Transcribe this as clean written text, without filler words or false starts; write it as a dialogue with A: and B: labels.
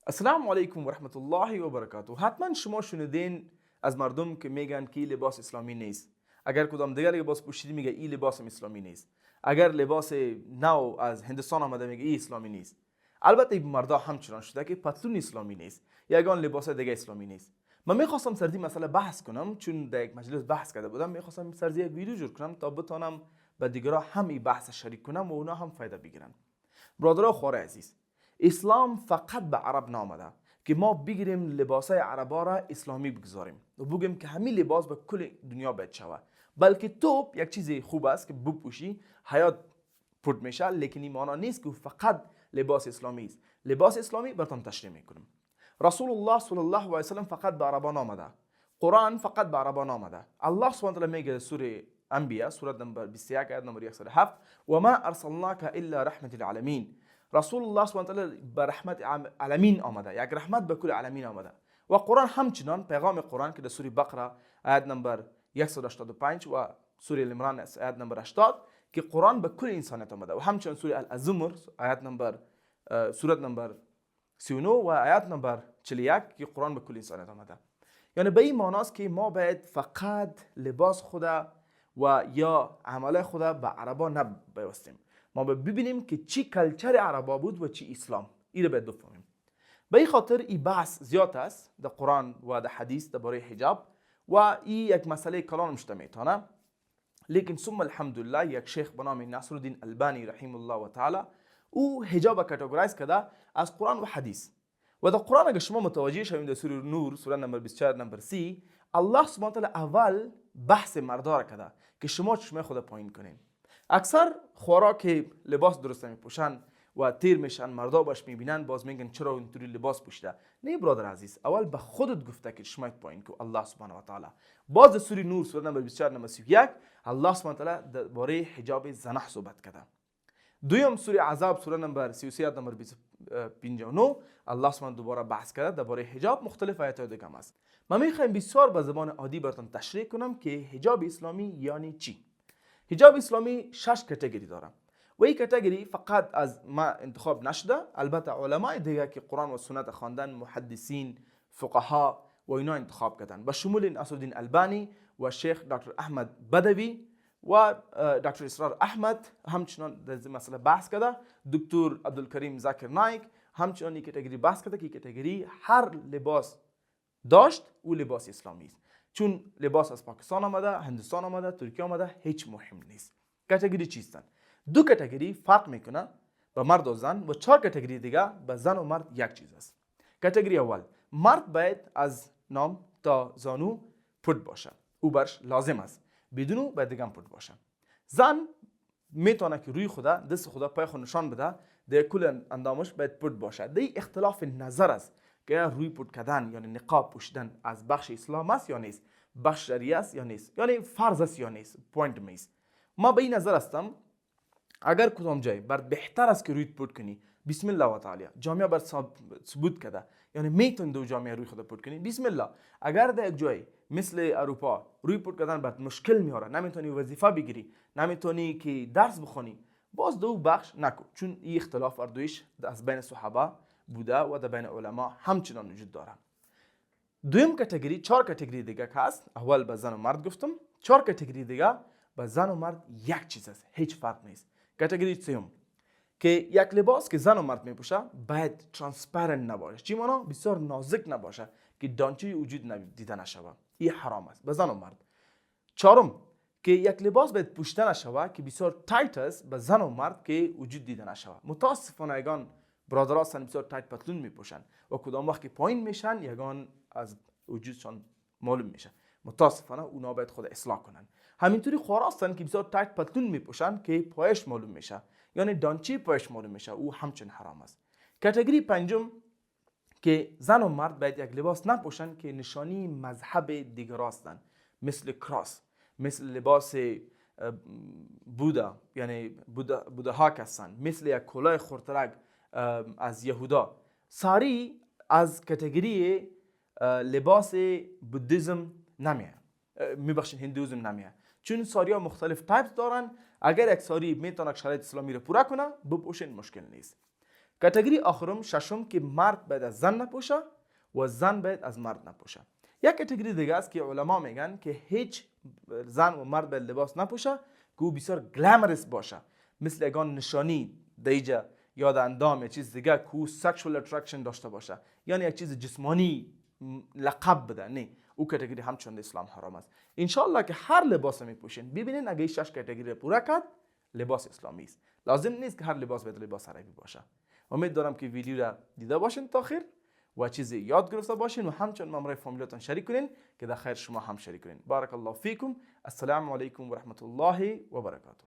A: السلام علیکم و رحمت الله و برکاته. حتما شما شنیدین از مردم که میگن که این لباس اسلامی نیست. اگر کدام دیگر لباس پوشیدی میگه این لباس اسلامی نیست. اگر لباس نو از هندوستان آمده میگه این اسلامی نیست. البته این مردا همچنان شده که پتلون اسلامی نیست، یگان لباس دیگه اسلامی نیست. من میخواستم سردی مسئله بحث کنم، چون در یک مجلس بحث کرده بودم. میخواستم سردی یک ویدیو جور کنم تا بتونم به دیگران هم این بحث شریک کنم و اونا هم فایده بگیرن. برادران خوار عزیز، اسلام فقط به عرب نامده که ما بگیریم لباسای عربا را اسلامی بگذاریم و بگیم که همین لباس به کل دنیا باید شود. بلکه توپ یک چیز خوب است که بپوشی حیات پرد میشه، لیکن این معنی نیست که فقط لباس اسلامی است. لباس اسلامی براتون تشریح میکنم. رسول الله صلی الله علیه و سلم فقط به عربا نامده، قرآن فقط به عربا نامده. الله سبحانه و تعالی میگه سوره انبیاء سوره نمبر 21 آیه نمبر 107 و ما ارسلناک الا رحمت للعالمین. رسول الله سبحانه و تعالی به رحمت عالمین آمده، یک رحمت به کل عالمین آمده. و قرآن همچنان پیغام قرآن که در سوره بقره آیه نمبر 185 و سوره العمران آیه نمبر 80 که قرآن به کل انسانیت آمده و همچنان سوره الزمر آیه نمبر سوره نمبر 39 و آیه نمبر 41 که قرآن به کل انسانیت آمده. یعنی به این معناست که ما باید فقط لباس خدا و یا عمل خدا به عربا نبایستیم. ما ببینیم که چی کلچر عربا بود و چی اسلام. این رو باید بفهمیم. به این خاطر این بحث زیاد است در قرآن و در حدیث درباره حجاب و این یک مسئله کلان مشته میتونه. لیکن ثم الحمدلله یک شیخ به نام ناصرالدین البانی رحمه الله و تعالی او حجاب کاتگورایز کرده از قرآن و حدیث. و در قرآن اگر شما متوجه شوید در سوره نور سوره نمبر 24 نمبر 30 الله سبحانه و تعالی اول بحث مردا را کرده که شما چشم خود پایین کنین. اکثر خورا که لباس درست میپوشن و تیر میشن مردا باش میبینن باز میگن چرا اینطوری لباس پوشیده. نه برادر عزیز، اول به خودت گفته که چشم پایین کو الله سبحانه و تعالی. باز در سوره نور سوره نمبر 24 نمبر 31 الله سبحانه و تعالی درباره حجاب زنح صحبت کرده. دویم سوره عذاب سوره نمبر 33 نمبر 59 الله سبحانه دوباره بحث کرده درباره حجاب. مختلف آیات دیگه هم است. من میخوایم بسیار به زبان عادی براتون تشریح کنم که حجاب اسلامی یعنی چی. حجاب اسلامی 6 کاتگوری داره و این کاتگوری فقط از ما انتخاب نشده. البته علمای دیگه که قرآن و سنت خواندن، محدثین، فقها و اینا انتخاب کردن به شمول ناصرالدین البانی و شیخ دکتر احمد بدوی و دکتر اسرار احمد همچنان در مسئله بحث کرده. دکتر عبدالکریم ذاکر نایک همچنان این کاتگوری بحث کرده که کاتگوری هر لباس داشت او لباس اسلامی است. چون لباس از پاکستان آمده، هندوستان آمده، ترکیه آمده، هیچ مهم نیست. کاتگوری چیستن؟ دو کاتگوری فرق میکنه به مرد و زن و 4 کاتگوری دیگه به زن و مرد یک چیز است. کاتگوری اول، مرد باید از نام تا زانو پود باشه، او برش لازم است. بدون او باید دیگه پود باشه. زن میتونه که روی خدا، دست خدا، پای خود نشان بده، در کل اندامش باید پود باشه. دی اختلاف نظر است که روی پود کردن یعنی نقاب پوشیدن از بخش اسلام است یا نیست، بخش شریعه است یا نیست، یعنی فرض است یا نیست. پوینت میست. ما به این نظر هستم اگر کدام جای بر بهتر است که روی پود کنی، بسم الله و تعالی، جامعه بر ثبوت کرده یعنی میتونی دو جامعه روی خود پود کنی، بسم الله. اگر در یک جای مثل اروپا روی پود کردن برات مشکل میاره، نمیتونی وظیفه بگیری، نمیتونی که درس بخونی، باز دو بخش نکن، چون این اختلاف اردویش از بین صحابه بوده و در بین علما همچنان وجود داره. دویم کاتگوری، 4 کاتگوری دیگه هست. اول به زن و مرد گفتم، 4 کاتگوری دیگه به زن و مرد یک چیز است، هیچ فرق نیست. کاتگوری سوم که یک لباس که زن و مرد میپوشه باید ترانسپرنت نباشه. چی معنی؟ بسیار نازک نباشه که دانچه وجود دیده نشوه. این حرام است به زن و مرد. 4م که یک لباس باید پوشیده نشوه که بسیار تایت است به زن و مرد که وجود دیده نشوه. متاسفانه یگان برادرها هستن بسیار تایت پتلون میپوشن و کدام وقت که پایین میشن یگان از وجودشان معلوم میشه. متاسفانه اونا باید خود اصلاح کنن. همینطوری خوارا هستن که بسیار تایت پتلون میپوشن که پایش معلوم میشه، یعنی دانچه پایش معلوم میشه، او همچنین حرام است. کاتگوری 5م که زن و مرد باید یک لباس نپوشن که نشانی مذهب دیگر هستند، مثل کراس، مثل لباس بودا، یعنی بوداها هستند، مثل یک کلاه خورترک از یهودا. ساری از کاتگوری لباس بودیزم نمیه، میبخشین هندویزم نمیه، چون ساری ها مختلف تایپس دارن. اگر یک ساری میتونه شرایط اسلامی رو پورا کنه بپوشین، مشکل نیست. کاتگوری آخرم ششم که مرد باید از زن نپوشه و زن باید از مرد نپوشه. یک کاتگوری دیگه است که علما میگن که هیچ زن و مرد باید لباس نپوشه که او بسیار گلامرس باشه، مثل اگان نشانی دیجا یا در اندام یک چیز دیگه که سکشوال اترکشن داشته باشه، یعنی یک چیز جسمانی لقب بده. نه، او کاتگوری همچون در اسلام حرام است. انشالله که هر لباس میپوشین ببینین اگه این 6 کاتگوری پورا کرد لباس اسلامی است. لازم نیست که هر لباس باید لباس عربی باشه. امید دارم که ویدیو را دیده باشین تا آخر و چیزی یاد گرفته باشین و همچنین مامورای فامیلتون شریک کنین که در خیر شما هم شریک کنین. بارک الله فیکم. السلام علیکم و رحمت الله و برکاته.